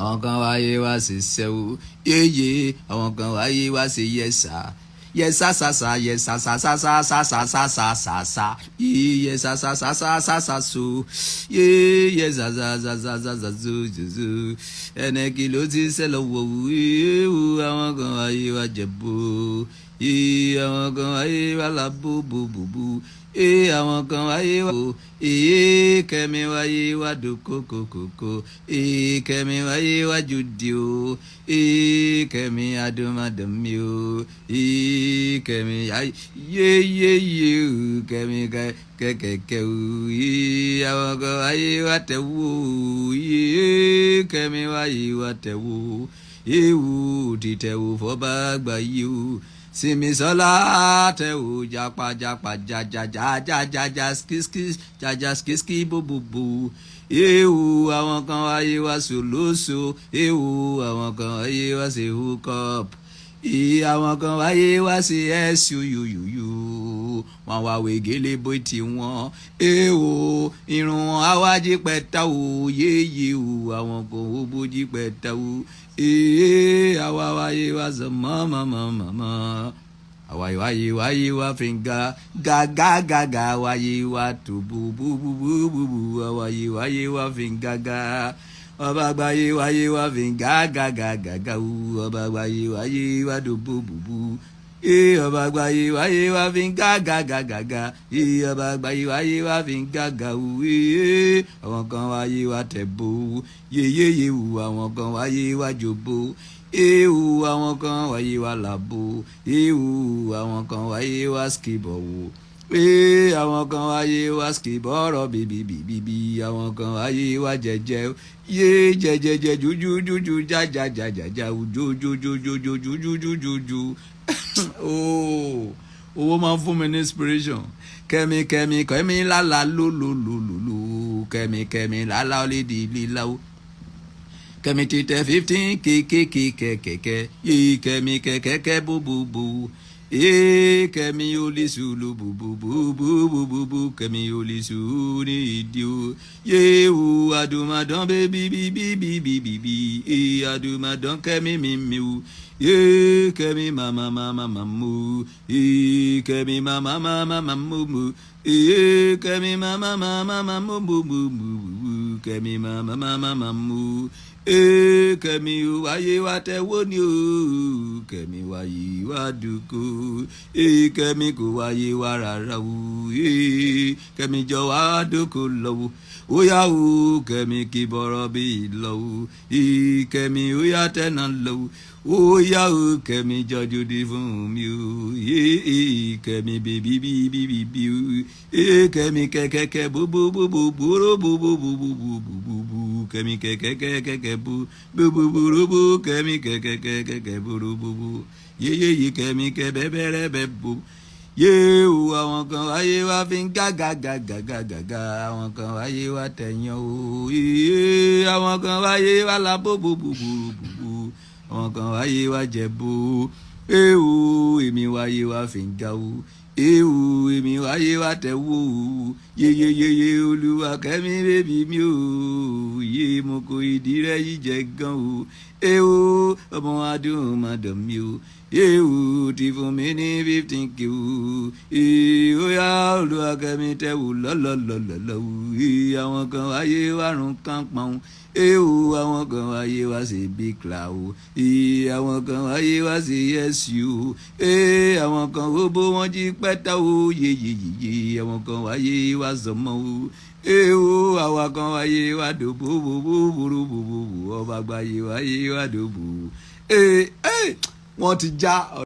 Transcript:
àwọn kan wáyé wá sí sẹ́wó yéyé àwọn kan wáyé wá sí yẹ́sà yẹ́sà sàsà yẹ́sà sàsà sàsà sàsà sàsà yẹ́sà sàsà sàsà so yẹ́sà sàsà sàsà so ẹnẹ kí ló ti sẹ́lọ̀ wọ̀wù yéwù àwọn kan wáyé wá jẹ̀bú àwọn kan wáyé wá làbó bòbòbò àwọn kan wáyé wá o Kẹ́mi wáyé wá dòkókòkòkò Kẹ́mi wáyé wá jòdì o Kẹ́mi adùnmádùnmí o Kẹ́mi yéyéyé o Kẹ́mi kẹ́kẹ́kẹ́ o àwọn kan wáyé wá tẹ̀wó o Kẹ́mi wáyé wá tẹ̀wó ewu títẹ̀wó fọ́ba àgbáyé o Simisola tẹ̀wó japa jaja skiski bobobo ewu àwọn kan wáyé wá soloso ewu àwọn kan wáyé wá sí hookup àwọn kan wáyé wá sí SUUUU wọn wá wégele bó ti wọn ewu irun wọn awájí pẹ̀tà o yéyé o àwọn kan ó bójí pẹ̀tà o àwa wáyé wá sọ mọ́mọ́mọ́mọ́ wáyé wá fíńgà gàgàgàgà wáyé wá tó búbúbúbúbú wáyé wá fíńgà gà ọba àgbáyé wáyé wá fíńgà gàgàgàgà ọba àgbáyé wáyé wá tó búbúbú ọba àgbáyé wáyé wá fíńgà gàgàgàgà ọba àgbáyé wáyé wá fíńgà gà àwọn kan wáyé wá tẹ̀ bó yéyéyé àwọn kan wáyé wá jòbó àwọn kan wáyé wá làbó àwọn kan wáyé wá skibọ̀ wò àwọn kan wáyé wá skibọ̀rọ̀ bíbí àwọn kan wáyé wá jẹjẹ jẹjẹjẹ jújújújú jájájájájá jójójójójójójójójójó owó máa ń fún mi ní inspiration kẹ́mi lálá lólólólóló kẹ́mi lálá lédi líláwó kẹ́mi títẹ̀ 15 kékékékẹ́kẹ́ kẹ́mi kẹ́kẹ́kẹ́ bóbóbó kẹ́mi olísù ló bóbóbóbóbóbó kẹ́mi olísù ní ìdí o yéwu adùnmọ̀dán bébíbíbíbíbíbí adùnmọ̀dán kẹ́mi mímí o kẹ́mi màmá kẹ́mi màmá kẹ́mi màmá kẹ́mi wáyé wá tẹ̀wó ni o kẹ́mi wáyé wá dùkú kẹ́mi kò wáyé wá rárá o kẹ́mi jọ wá dókò lọ́wọ́ ó yá o kẹ́mi kì bọ̀rọ̀ bí lọ́wọ́ kẹ́mi ó yá tẹ̀nà lọ́wọ́ ó yá o kẹ́mi jọjú di fún mi o kẹ́mi bíbí o kẹ́mi kẹ́kẹ́kẹ́ bóbóbóbóbóbóbóbóbóbóbó kẹ́mi kẹ́kẹ́kẹ́kẹ́ bóbóbóbóbó kẹ́mi kẹ́kẹ́kẹ́kẹ́ bóbóbóbó yéyéyé kẹ́mi kẹ́bẹ́bẹ́rẹ́bẹ́ bó yéwu àwọn kan wáyé wá fi ń gàgàgàgàgàgà àwọn kan wáyé wá tẹ̀yàn o àwọn kan wáyé wá lábóbóbóbóbó àwọn kan wáyé wá jẹ̀bú ewu èmi wáyé wá fi ń ga o èmi wáyé wá tẹ̀wó o yeyeyeye Olúwakẹ́mí bébí mi o mo kò ìdí rẹ̀ yìí jẹ́ gan o ọmọ adùn mọ̀dọ̀ mi o ti fún mi ní 15 kí o ó yá Olúwakẹ́mí tẹ̀wó lọ́lọ́lọ́lọ́ àwọn kan wáyé wá rún kán pọ́n àwọn kan wáyé wá sí big cloud àwọn kan wáyé wá sí SU àwọn kan gbogbo wọn jí pẹ́tà o yeyeyeye àwọn kan wáyé wá zọmọ o àwọn kan wáyé wá dòbò bòbò ọba àgbáyé wáyé wá dòbò wọ́n ti já.